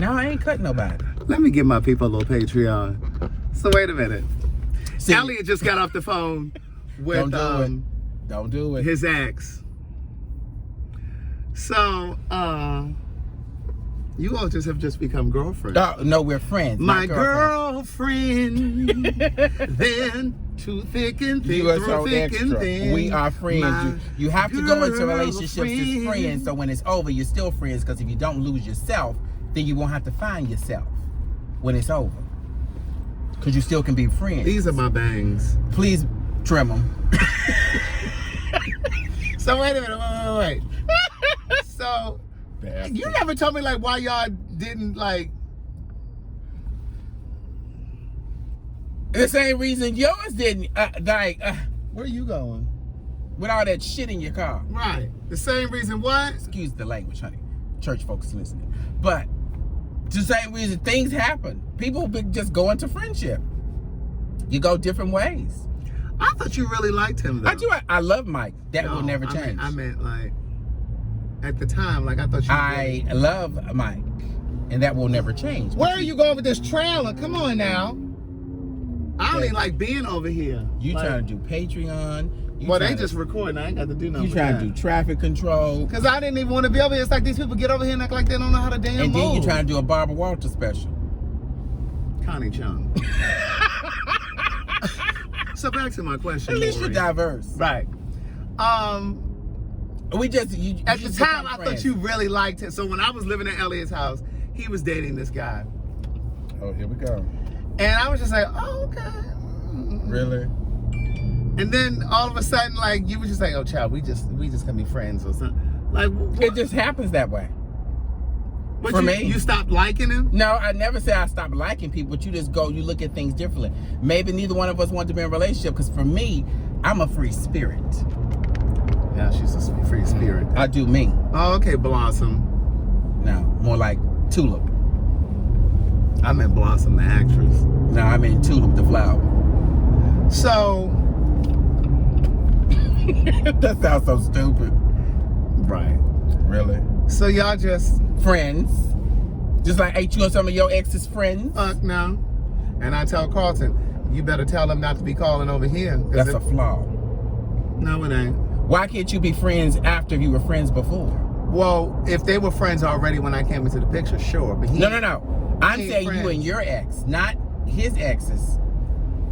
No, I ain't cutting nobody. Let me give my people a little Patreon. So wait a minute. See, Elliot just got off the phone with Don't do it. his ex. So, you all just have just become girlfriends. No, we're friends. My girlfriend, then too thick and thin. You are so thick extra. and thin. We are friends. You have to go into relationships as friends, so when it's over, you're still friends. Because if you don't lose yourself, then you won't have to find yourself when it's over. Because you still can be friends. These are my bangs. Please trim them. So wait a minute, wait. So you never told me like why y'all didn't like. The same reason yours didn't. Where are you going? With all that shit in your car. Right. The same reason what? Excuse the language, honey. Church folks listening. But the same reason things happen. People just go into friendship. You go different ways. I thought you really liked him though. I do. I love Mike. That will never change. I meant like at the time, like I thought you. I love Mike, and that will never change. Where are you going with this trailer? Come on now. I don't even like being over here. You like, trying to do Patreon? Well, they just recording. I ain't got to do nothing. You trying to do traffic control? Because I didn't even want to be over here. It's like these people get over here and act like they don't know how to damn move. And then you trying to do a Barbara Walters special. Connie Chung. So back to my question. At least you're diverse, right? We just at the time I thought you really liked him. So when I was living at Elliot's house, he was dating this guy. Oh, here we go. And I was just like, oh, okay. Really? And then all of a sudden, like you were just like, oh, child, we just gonna be friends or something. Like it just happens that way. But for me, you stopped liking him? No, I never say I stopped liking people. But you just go, you look at things differently. Maybe neither one of us want to be in a relationship because for me, I'm a free spirit. Yeah, she's a free spirit. I do me. Oh, okay, Blossom. No, more like Tulip. I meant Blossom, the actress. No, I mean Tulip, the flower. So that sounds so stupid. Right. Really? So y'all just friends. Just like ain't you and some of your ex's friends? Fuck no. And I tell Carlton, you better tell them not to be calling over here. That's a flaw. No, it ain't. Why can't you be friends after you were friends before? Well, if they were friends already when I came into the picture, sure. But No. I'm saying friends. You and your ex, not his exes.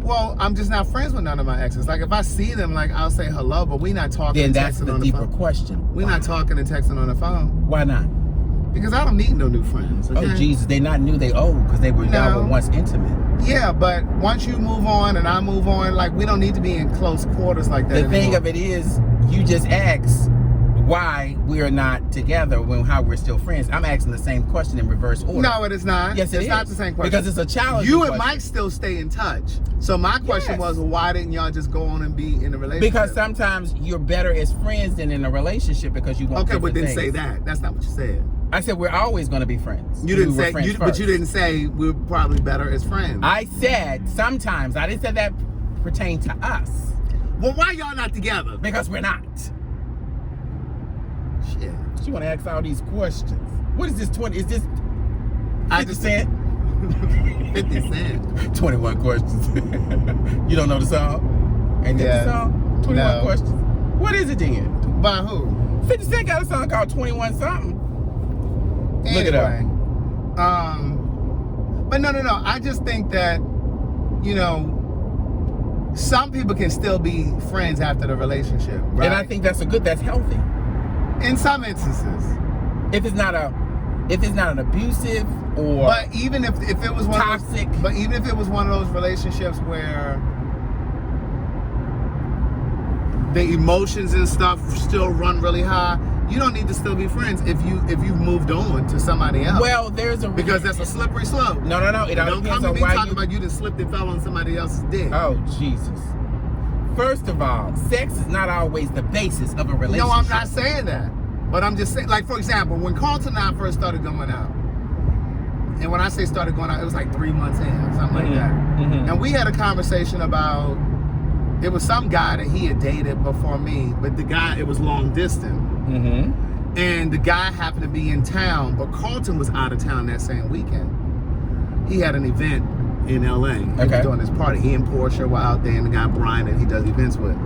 Well, I'm just not friends with none of my exes. Like if I see them, like I'll say hello, but we not talking. Then that's the deeper phone. question. We're not talking and texting on the phone. Why not? Because I don't need no new friends. Okay? Oh Jesus, they not new, they old because they were y'all were once intimate. Yeah, but once you move on and I move on, like we don't need to be in close quarters like that. The thing of it is, you just asked why we are not together when how we're still friends. I'm asking the same question in reverse order. No, it is not. Yes, it's not the same question. Because it's a challenge. You and Mike still stay in touch. So my question was, why didn't y'all just go on and be in a relationship? Because sometimes you're better as friends than in a relationship because you want but didn't things. say that. That's not what you said. I said we're always going to be friends. You didn't say, but you didn't say we're probably better as friends. I said sometimes. I didn't say that pertained to us. Well, why y'all not together? Because we're not. Shit. She want to ask all these questions. What is this 20? Is this 50 Cent? 50 Cent. 21 questions. You don't know the song? Ain't that the song? 21 questions. What is it then? By who? 50 Cent got a song called 21 something. Anyway, look it up. But no. I just think that, you know, some people can still be friends after the relationship, right? And I think that's healthy. In some instances. If it's not an abusive or but even if it was one toxic. But even if it was one of those relationships where the emotions and stuff still run really high, you don't need to still be friends if you've moved on to somebody else. Well, because that's a slippery slope. No. It don't come to me talking about you just slipped and fell on somebody else's dick. Oh Jesus! First of all, sex is not always the basis of a relationship. No, I'm not saying that. But I'm just saying, like for example, when Carlton and I first started going out, and when I say started going out, it was like 3 months in, something like that. Mm-hmm. And we had a conversation about. It was some guy that he had dated before me, but the guy, it was long distance. Mm-hmm. And the guy happened to be in town, but Carlton was out of town that same weekend. He had an event in LA. He was doing this party. He and Portia were out there, and the guy Brian that he does events with.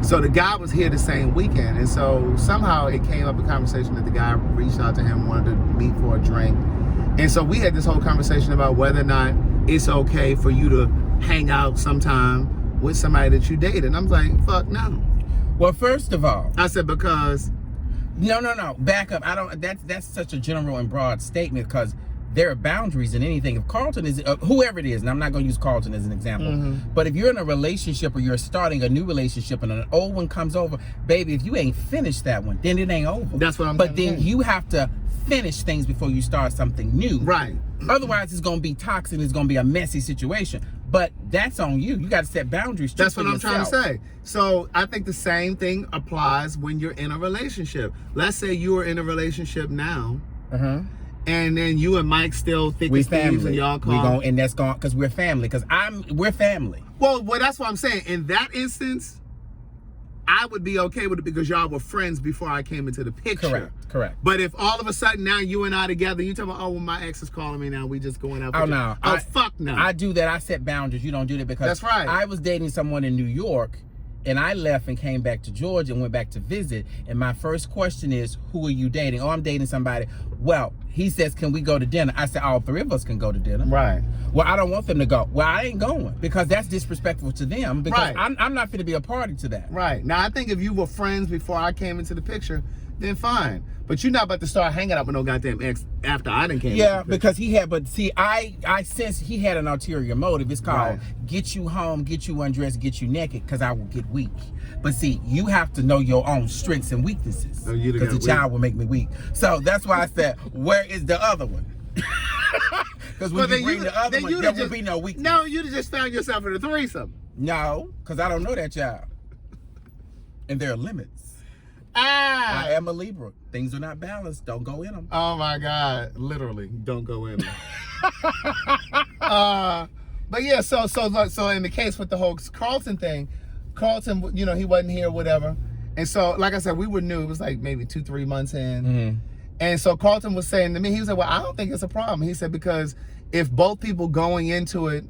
So the guy was here the same weekend, and so somehow it came up a conversation that the guy reached out to him, wanted to meet for a drink. And so we had this whole conversation about whether or not it's okay for you to hang out sometime with somebody that you dated. And I'm like, fuck no. Well, first of all, I said, because no, back up. I don't. That's such a general and broad statement, because there are boundaries in anything. If Carlton is whoever it is, and I'm not going to use Carlton as an example, but if you're in a relationship or you're starting a new relationship and an old one comes over, baby, if you ain't finished that one, then it ain't over. That's what I'm. But then you have to finish things before you start something new. Right. Otherwise, it's going to be toxic. It's going to be a messy situation. But that's on you. You got to set boundaries. That's what I'm trying to say. So I think the same thing applies when you're in a relationship. Let's say you are in a relationship now, and then you and Mike still thick as thieves, and y'all call. And that's gone because we're family. Because we're family. Well, that's what I'm saying. In that instance, I would be okay with it because y'all were friends before I came into the picture. Correct. But if all of a sudden now you and I together, you talking about, oh, well, my ex is calling me now, we just going out. Oh, no. Fuck no. I do that. I set boundaries. You don't do that because that's right. I was dating someone in New York, and I left and came back to Georgia and went back to visit. And my first question is, who are you dating? Oh, I'm dating somebody. Well, he says, can we go to dinner? I said, all three of us can go to dinner. Right. Well, I don't want them to go. Well, I ain't going because that's disrespectful to them because I'm not going to be a party to that. Right. Now, I think if you were friends before I came into the picture, then fine. But you're not about to start hanging out with no goddamn ex after I done came. Yeah, because he had, but see, I sense he had an ulterior motive. It's called get you home, get you undressed, get you naked, because I will get weak. But see, you have to know your own strengths and weaknesses, because the child will make me weak. So that's why I said, where is the other one? Because when you bring the other one, there will be no weakness. No, you'd have just found yourself in a threesome. No, because I don't know that child. And there are limits. I am a Libra. Things are not balanced. Don't go in them. Oh my God. Literally, don't go in them. But yeah, so in the case with the whole Carlton thing, Carlton, you know, he wasn't here or whatever. And so, like I said, we were new. It was like maybe 2-3 months in. And so Carlton was saying to me, he was like, well, I don't think it's a problem. He said, because if both people going into it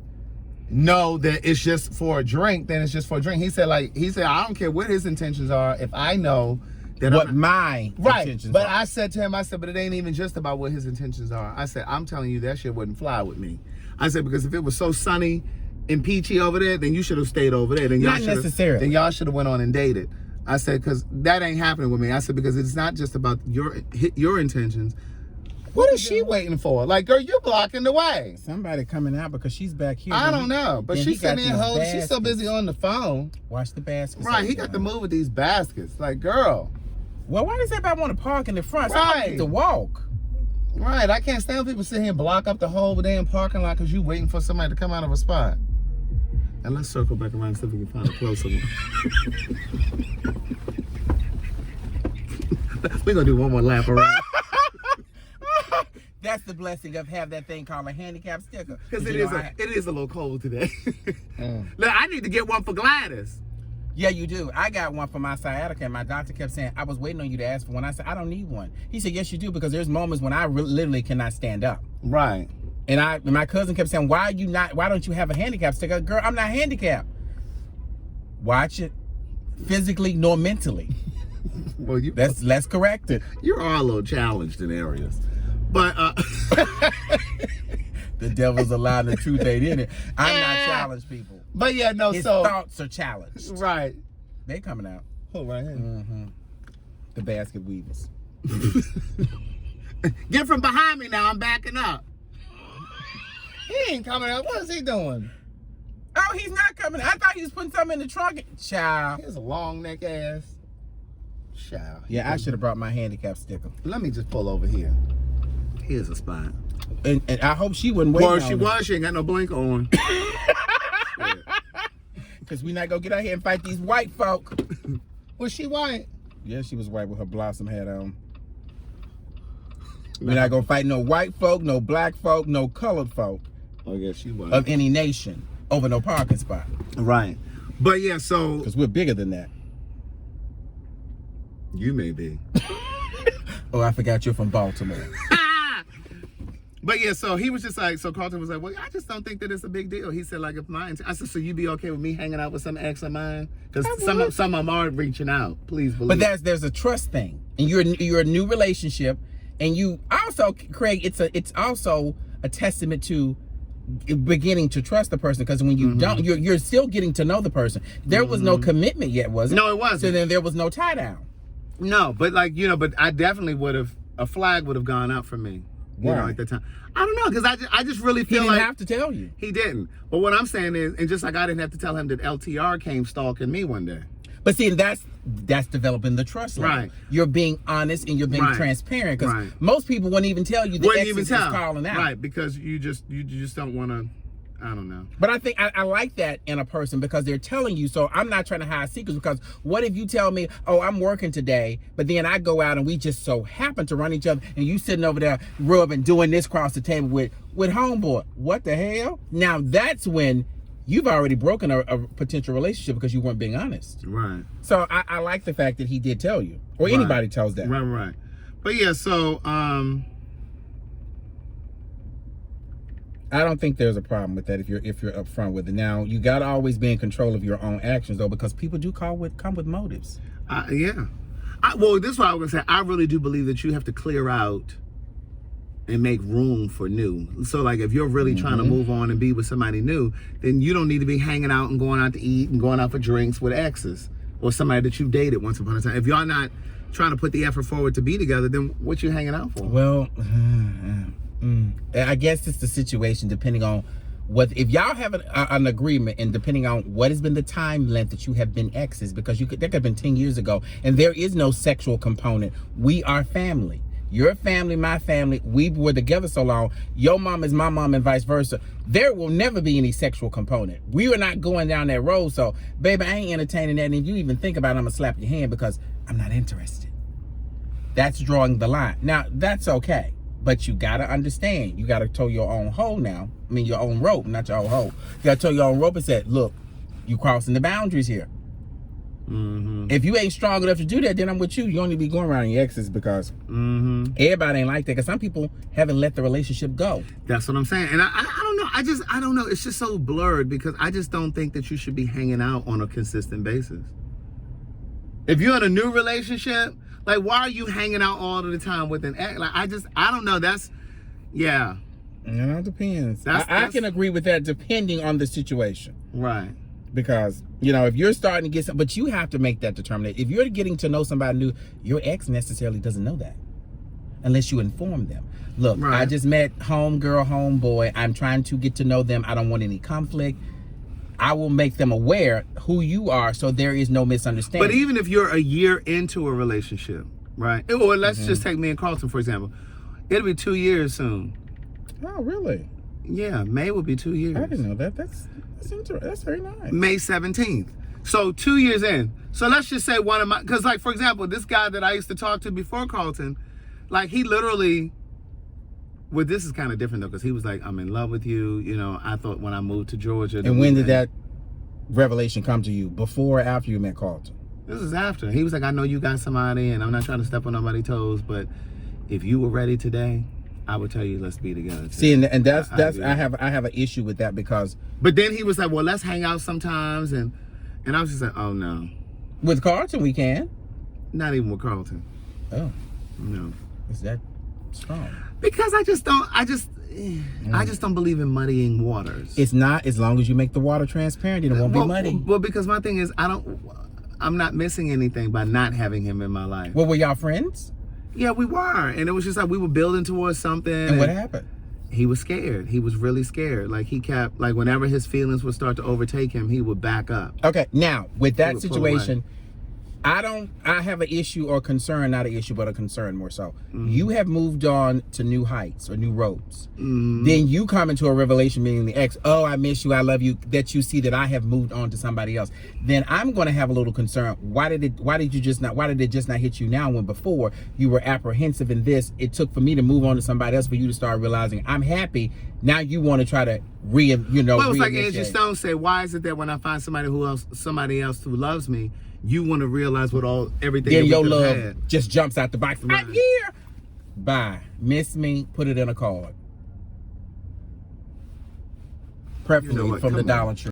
know that it's just for a drink, then it's just for a drink. He said, I don't care what his intentions are. If I know that what my intentions but are. I said to him, but it ain't even just about what his intentions are. I said, I'm telling you, that shit wouldn't fly with me. I said, because if it was so sunny and peachy over there, then you should have stayed over there. Then not necessarily. Then y'all should have went on and dated. I said, because that ain't happening with me. I said, because it's not just about your intentions. What is she waiting for? Like, girl, you're blocking the way. Somebody coming out because she's back here. I don't know, but she's sitting there holding. She's so busy on the phone. Watch the baskets. Right, he got to move with these baskets. Like, girl. Well, why does everybody want to park in the front? Somebody need to walk. Right, I can't stand people sitting here and block up the whole damn parking lot because you waiting for somebody to come out of a spot. And let's circle back around and see if we can find a closer one. We're going to do one more lap around. That's the blessing of having that thing called a handicap sticker. Because it is a little cold today. Look, I need to get one for Gladys. Yeah, you do. I got one for my sciatica, and my doctor kept saying, I was waiting on you to ask for one. I said, I don't need one. He said, yes, you do, because there's moments when I literally cannot stand up. Right. And my cousin kept saying, why don't you have a handicap sticker? Girl, I'm not handicapped. Watch it. Physically nor mentally. Well, let's correct it. You are a little challenged in areas. But the devil's a lie, the truth ain't in it. I'm not challenged, people. But yeah, no, his thoughts are challenged. Right. They coming out. Oh, right here. The basket weavers. Get from behind me now, I'm backing up. He ain't coming out. What is he doing? Oh, he's not coming. I thought he was putting something in the trunk. Child. He's a long neck ass. Child. Yeah, I should have brought my handicap sticker. Let me just pull over here. Here's a spot. And I hope she wouldn't wait. Well, she was. She ain't got no blinker on. Because we not going to get out here and fight these white folk. Was she white? Yeah, she was white with her blossom hat on. We're not going to fight no white folk, no black folk, no colored folk. Oh, yeah, she was. Of any nation over no parking spot. Right. But yeah, so. Because we're bigger than that. You may be. Oh, I forgot you're from Baltimore. But yeah, so he was just like, so Carlton was like, well, I just don't think that it's a big deal. He said, like, if mine, I said, so you be okay with me hanging out with some ex of mine? Because some of them are reaching out. Please believe. But there's a trust thing, and you're a new relationship, and you also, Craig, it's also a testament to beginning to trust the person, because when you don't, you're still getting to know the person. There was no commitment yet, was it? No, it wasn't. So then there was no tie down. No, but like, you know, but I definitely would have, a flag would have gone up for me. You know, at the time. I don't know, because I just really feel like... He didn't have to tell you. He didn't. But what I'm saying is, and just like I didn't have to tell him that LTR came stalking me one day. But see, that's developing the trust line. Right. You're being honest and you're being transparent, because most people wouldn't even tell you the ex is calling out. Right, because you just don't want to... I don't know. But I think I like that in a person, because they're telling you. So I'm not trying to hide secrets, because what if you tell me, oh, I'm working today, but then I go out and we just so happen to run each other, and you sitting over there rubbing, doing this across the table with homeboy. What the hell? Now that's when you've already broken a potential relationship, because you weren't being honest. Right. So I like the fact that he did tell you, or anybody tells that. Right. But yeah, so I don't think there's a problem with that if you're upfront with it. Now, you got to always be in control of your own actions, though, because people do come with motives. Yeah. Well, this is what I was going to say. I really do believe that you have to clear out and make room for new. So, like, if you're really trying to move on and be with somebody new, then you don't need to be hanging out and going out to eat and going out for drinks with exes or somebody that you dated once upon a time. If y'all not trying to put the effort forward to be together, then what you hanging out for? Well, I guess it's the situation, depending on what, if y'all have an agreement, and depending on what has been the time length that you have been exes, because that could have been 10 years ago, and there is no sexual component. We are family. Your family, my family, we were together so long. Your mom is my mom and vice versa. There will never be any sexual component. We are not going down that road. So, baby, I ain't entertaining that. And if you even think about it, I'm going to slap your hand, because I'm not interested. That's drawing the line. Now, that's okay. But you got to understand, you got to toe your own hole now. I mean, your own rope, not your own hole. You got to toe your own rope and say, look, you crossing the boundaries here. If you ain't strong enough to do that, then I'm with you. You only be going around your exes, because everybody ain't like that. Because some people haven't let the relationship go. That's what I'm saying. And I don't know. I don't know. It's just so blurred, because I just don't think that you should be hanging out on a consistent basis. If you're in a new relationship, like, why are you hanging out all of the time with an ex? Like, I don't know. That's, yeah. It depends. I can agree with that, depending on the situation. Right. Because, you know, if you're starting to get some, but you have to make that determination. If you're getting to know somebody new, your ex necessarily doesn't know that, unless you inform them. Look, I just met homegirl, homeboy. I'm trying to get to know them. I don't want any conflict. I will make them aware who you are, so there is no misunderstanding. But even if you're a year into a relationship, right? Or let's just take me and Carlton, for example. It'll be 2 years soon. Oh, really? Yeah, May will be 2 years. I didn't know that. That's interesting. That's very nice. May 17th. So 2 years in. So let's just say one of my, because like, for example, this guy that I used to talk to before Carlton, like, he literally, well, this is kind of different though, because he was like, I'm in love with you. You know, I thought when I moved to Georgia. And when did that revelation come to you? Before or after you met Carlton? This is after. He was like, I know you got somebody, and I'm not trying to step on nobody's toes, but if you were ready today, I would tell you, let's be together today. See, and that's I have an issue with that, because. But then he was like, well, let's hang out sometimes, and I was just like, oh no. With Carlton, we can. Not even with Carlton. Oh. No. Is that strong? Because I just don't believe in muddying waters. It's not, as long as you make the water transparent, it won't be muddy. Well, because my thing is, I'm not missing anything by not having him in my life. Well, were y'all friends? Yeah, we were. And it was just like we were building towards something. And what happened? He was scared. He was really scared. Like, he kept, like, whenever his feelings would start to overtake him, he would back up. Okay, now, with that situation, I have an issue or concern, not an issue, but a concern more so. You have moved on to new heights or new roads. Then you come into a revelation, meaning the ex, oh, I miss you, I love you, that you see that I have moved on to somebody else. Then I'm going to have a little concern. Why did it just not hit you now, when before you were apprehensive in this? It took for me to move on to somebody else for you to start realizing I'm happy. Now you want to try to well, it's like Angie Stone said, why is it that when I find somebody else who loves me, you want to realize everything then that your love had. just jumps out the box. I'm here. Bye. Miss me, put it in a card. Preferably You know what? from the Come on. Dollar Tree.